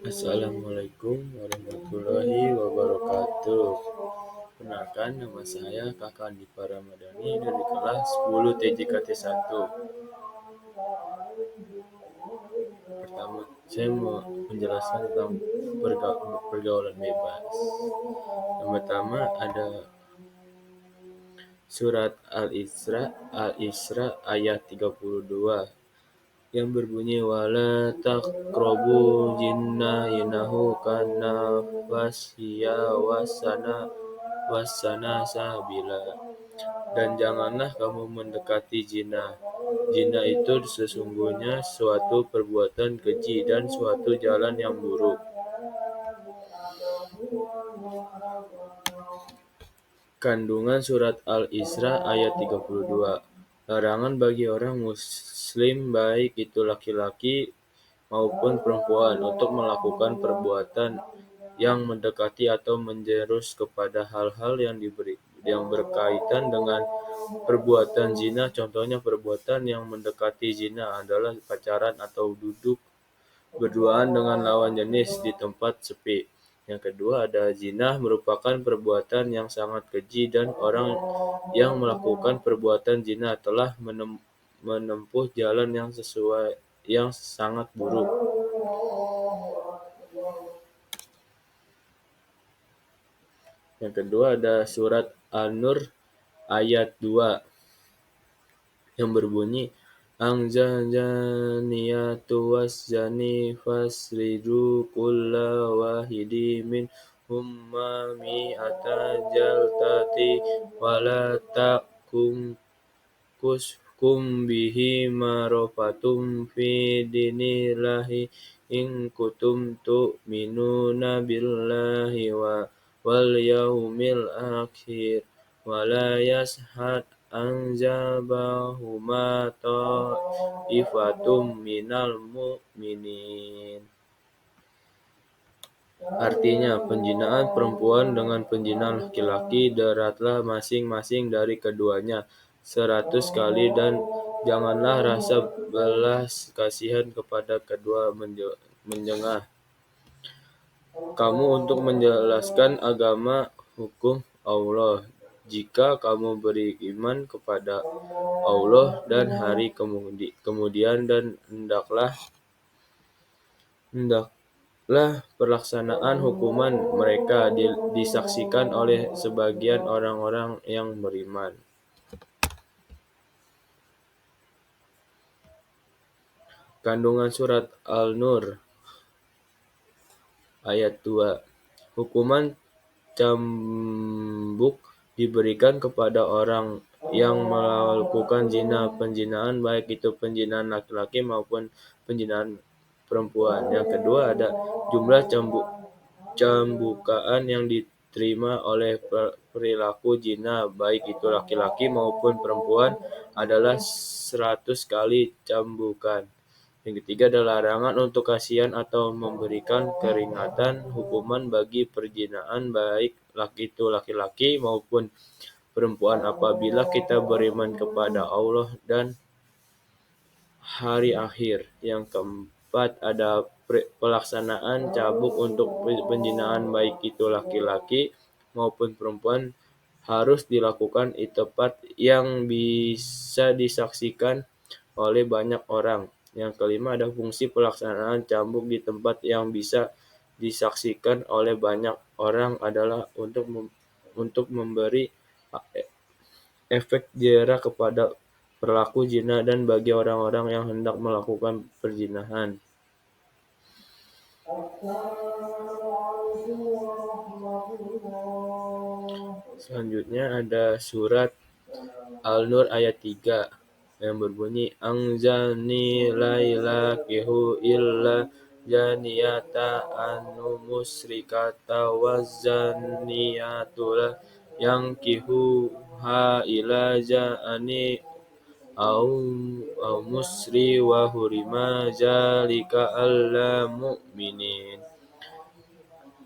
Assalamualaikum warahmatullahi wabarakatuh. Perkenalkan, nama saya Kakak Dipa Ramadhani dari kelas 10 TJKT 1. Pertama, saya mau menjelaskan tentang pergaulan bebas. Yang pertama ada surat Al-Isra ayat 32 yang berbunyi wala taqrabu jinna innahu kana fasya wasana sabila, dan janganlah kamu mendekati zina. Zina itu sesungguhnya suatu perbuatan keji dan suatu jalan yang buruk. Kandungan surat Al-Isra ayat 32. Larangan bagi orang muslim baik itu laki-laki maupun perempuan untuk melakukan perbuatan yang mendekati atau menjurus kepada hal-hal yang berkaitan dengan perbuatan zina. Contohnya perbuatan yang mendekati zina adalah pacaran atau duduk berduaan dengan lawan jenis di tempat sepi. Yang kedua ada zina merupakan perbuatan yang sangat keji dan orang yang melakukan perbuatan zina telah menempuh jalan yang sangat buruk. Yang kedua ada surat An-Nur ayat 2 yang berbunyi Ang-zaniyatu was-zani fasridu kulla wahidi minhum mi'ata jaltati wala kuskum bihi marofatum fi dinillahi in kuntum tu'minuna billahi wal yaumil akhir wala yashhad anjabahuma ta'ifatum minal mu'minin. Artinya, penjinaan perempuan dengan penjinaan laki-laki daratlah masing-masing dari keduanya 100 kali, dan janganlah rasa belas kasihan kepada kedua menjengah kamu untuk menjelaskan agama hukum Allah. Jika kamu beriman kepada Allah dan hari kemudian, dan hendaklah pelaksanaan hukuman mereka disaksikan oleh sebagian orang-orang yang beriman. Kandungan surat Al-Nur ayat 2. Hukuman cambuk diberikan kepada orang yang melakukan zina, penzinaan baik itu penzinaan laki-laki maupun penzinaan perempuan. Yang kedua ada jumlah cambukaan yang diterima oleh perilaku zina baik itu laki-laki maupun perempuan adalah 100 kali cambukan. Yang ketiga adalah larangan untuk kasihan atau memberikan keringatan hukuman bagi perzinaan baik itu laki-laki maupun perempuan apabila kita beriman kepada Allah dan hari akhir. Yang keempat ada pelaksanaan cambuk untuk penzinaan baik itu laki-laki maupun perempuan harus dilakukan di tempat yang bisa disaksikan oleh banyak orang. Yang kelima ada fungsi pelaksanaan cambuk di tempat yang bisa disaksikan oleh banyak orang adalah untuk memberi efek jera kepada pelaku zina dan bagi orang-orang yang hendak melakukan perzinahan. Selanjutnya ada surat Al-Nur ayat 3 yang berbunyi Ang-zani lailakihu illa janiyata anu musrikata wazaniyatula yang kihu ha ila ja'ani au musri wa hurima zalika alla mu'minin.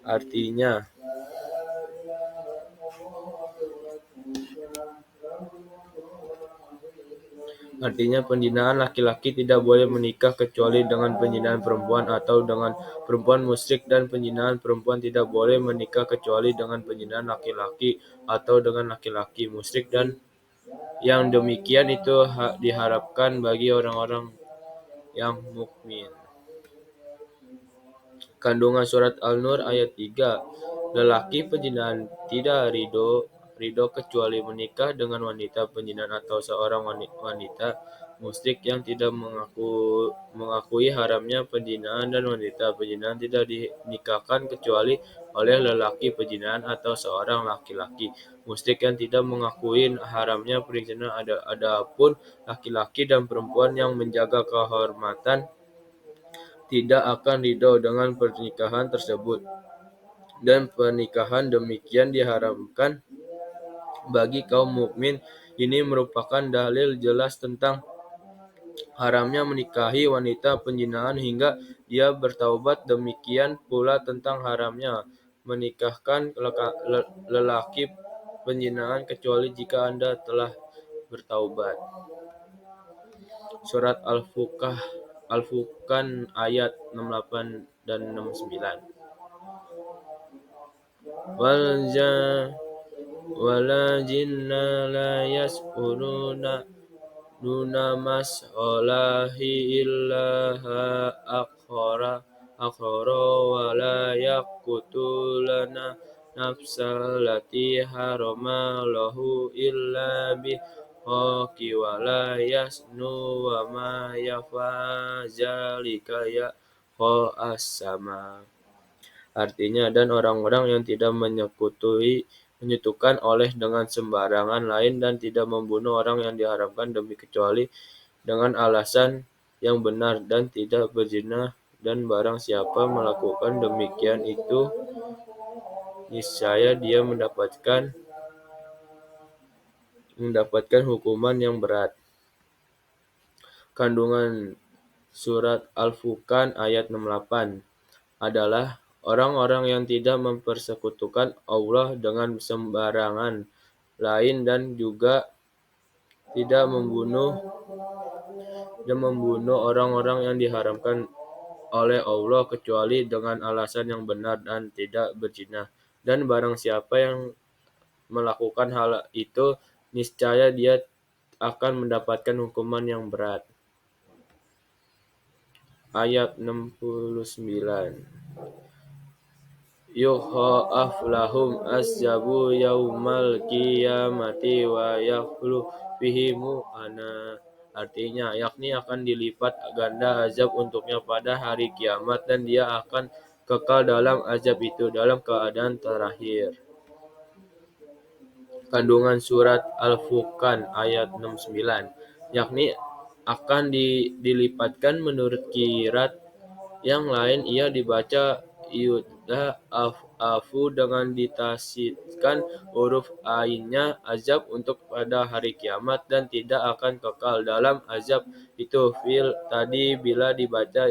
Artinya, Artinya penjinaan laki-laki tidak boleh menikah kecuali dengan penjinaan perempuan atau dengan perempuan musyrik, dan penjinaan perempuan tidak boleh menikah kecuali dengan penjinaan laki-laki atau dengan laki-laki musyrik, dan yang demikian itu diharapkan bagi orang-orang yang mukmin. Kandungan surat Al-Nur ayat 3. Lelaki penjinaan tidak ridho kecuali menikah dengan wanita penjinaan atau seorang wanita musyrik yang tidak mengakui haramnya penjinaan, dan wanita penjinaan tidak dinikahkan kecuali oleh lelaki penjinaan atau seorang laki-laki musyrik yang tidak mengakui haramnya penjinaan. Adapun laki-laki dan perempuan yang menjaga kehormatan tidak akan ridho dengan pernikahan tersebut, dan pernikahan demikian diharamkan bagi kaum mukmin. Ini merupakan dalil jelas tentang haramnya menikahi wanita penjinaan hingga dia bertaubat. Demikian pula tentang haramnya menikahkan lelaki penjinaan kecuali jika Anda telah bertaubat. Surat Al-Furqan ayat 68 dan 69. Wala jinna la yas'uruna duna mas'alahi illaha akhara wala yaqtulana nafsalati harama lahu illa bihaqi wala yasnu wa ma yafazalika ya as-sama. Artinya, dan orang-orang yang tidak menyekutukan oleh dengan sembarangan lain dan tidak membunuh orang yang diharamkan demi kecuali dengan alasan yang benar, dan tidak berzina, dan barang siapa melakukan demikian itu niscaya dia mendapatkan hukuman yang berat. Kandungan surat Al-Furqan ayat 68 adalah orang-orang yang tidak mempersekutukan Allah dengan sembarangan lain dan juga tidak membunuh orang-orang yang diharamkan oleh Allah kecuali dengan alasan yang benar, dan tidak berzina. Dan barang siapa yang melakukan hal itu niscaya dia akan mendapatkan hukuman yang berat. Ayat 69. Yukha'af lahum asjabu yaumal qiyamati wa yakhlu fihimu ana. Artinya, yakni akan dilipat ganda azab untuknya pada hari kiamat, dan dia akan kekal dalam azab itu dalam keadaan terakhir. Kandungan surat Al-Furqan ayat 69, yakni akan dilipatkan. Menurut qiraat yang lain ia dibaca afu dengan ditasydidkan huruf ainnya azab untuk pada hari kiamat, dan tidak akan kekal dalam azab itu. Fil tadi bila dibaca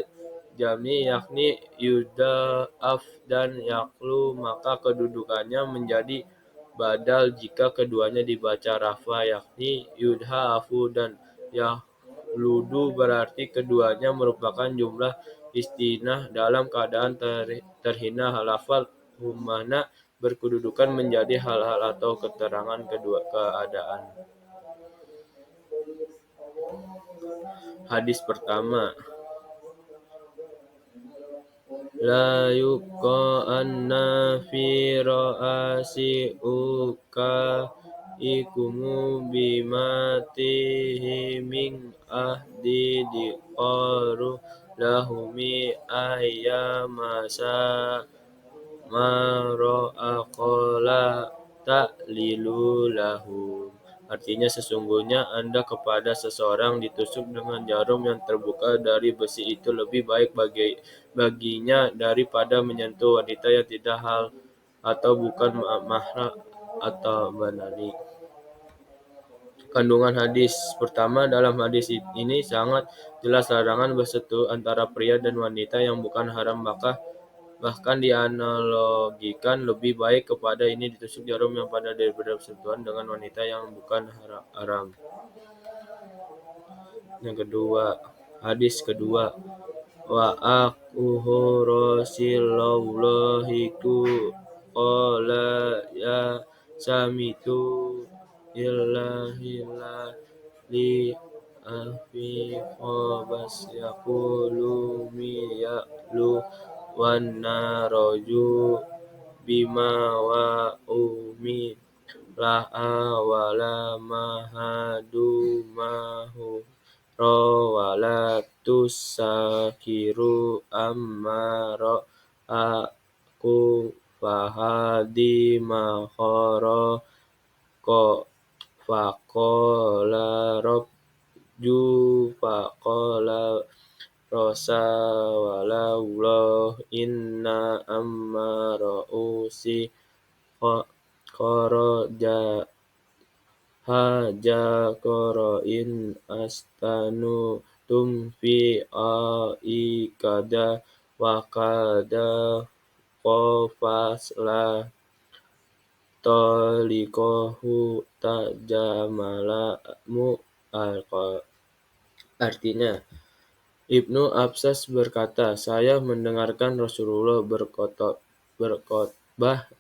jami yakni yudha'af dan yaklu, maka kedudukannya menjadi badal jika keduanya dibaca rafa yakni yudha'afu dan yahludu, berarti keduanya merupakan jumlah istinah dalam keadaan terhina. Lafal humana berkedudukan menjadi hal-hal atau keterangan kedua keadaan. Hadis pertama. La yuqa'anna fi ra'asi uka ikumu bimatihi min ahdi diqaru lahumi ayyamasa maro'aqola ta'lilu lahum. Artinya, sesungguhnya Anda kepada seseorang ditusuk dengan jarum yang terbuka dari besi itu lebih baik baginya daripada menyentuh wanita yang tidak hal atau bukan mahram atau banani. Kandungan hadis pertama. Dalam hadis ini sangat jelas larangan bersetubuh antara pria dan wanita yang bukan haram, bahkan dianalogikan lebih baik kepada ini ditusuk jarum yang pada daripada bersentuhan dengan wanita yang bukan haram. Yang kedua, hadis kedua, wa aquhu Rasulullahi qala ya samitu illahi la li afi khabas yaqulu miya'lu wan naraju bima wa umi laha wala mahadu mahu wala tusakiru ammaro aku fahadi mahoro ko faqala rabju faqala rosa walawlah inna ammaro usi kharaja haja qarain astanu tumfi aikada wakada qafas la talikohu tajamala mu'alqa. Artinya, Ibnu Abbas berkata, saya mendengarkan Rasulullah berkhotbah,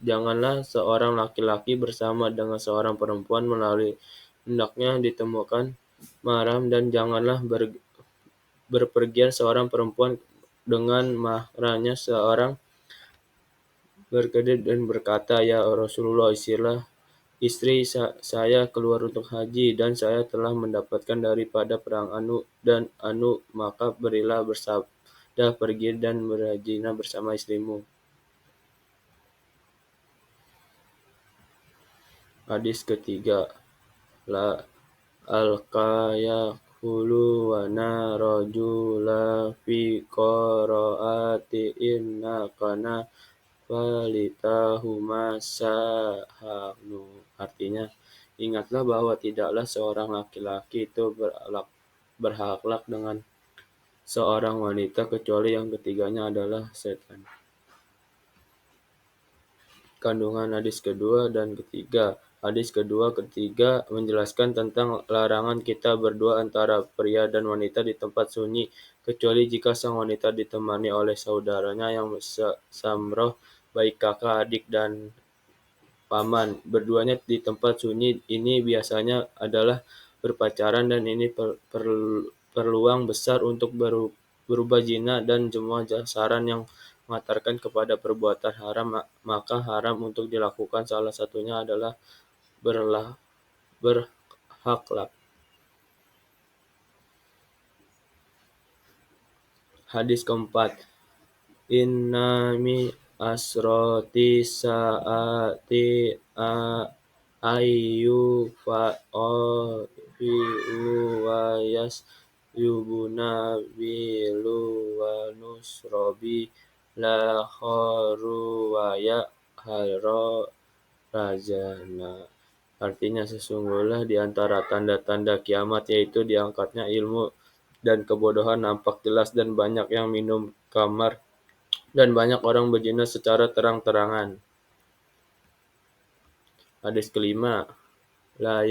janganlah seorang laki-laki bersama dengan seorang perempuan melalui hendaknya ditemukan mahram, dan janganlah berpergian seorang perempuan dengan mahramnya. Seorang berkedip dan berkata, ya Rasulullah, istri saya keluar untuk haji, dan saya telah mendapatkan daripada perang Anu, maka berilah bersabda, pergi dan berzina bersama istrimu. Hadis ketiga, la al-qayaqulu wa narajula fi qaraati inna kana walitahuma sahanu. Artinya, ingatlah bahwa tidaklah seorang laki-laki itu berakhlak dengan seorang wanita kecuali yang ketiganya adalah setan. Kandungan hadis kedua dan ketiga. Hadis kedua ketiga menjelaskan tentang larangan kita berdua antara pria dan wanita di tempat sunyi, kecuali jika sang wanita ditemani oleh saudaranya yang samroh, baik kakak, adik, dan paman. Berduanya di tempat sunyi ini biasanya adalah berpacaran, dan ini peluang besar untuk berubah zina, dan semua saran yang mengantarkan kepada perbuatan haram, maka haram untuk dilakukan. Salah satunya adalah berakhlak. Hadis keempat, inna mi asroti saati ayu fa'ofi'u wa yubuna bilu wa nusrobi la khoru wa haro rajana. Artinya, sesungguhnya di antara tanda-tanda kiamat yaitu diangkatnya ilmu dan kebodohan nampak jelas, dan banyak yang minum khamar, dan banyak orang berzina secara terang-terangan. Hadis kelima, la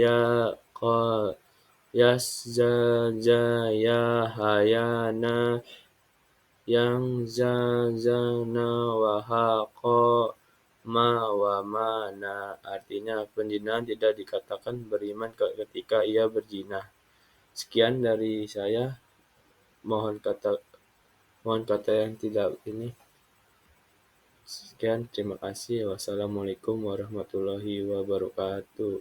yazjaya hayana yang zazana wahaqo ma wa mana. Artinya, penzinaan tidak dikatakan beriman ketika ia berzina. Sekian dari saya. Mohon kata yang tidak ini. Sekian, terima kasih. Wassalamualaikum warahmatullahi wabarakatuh.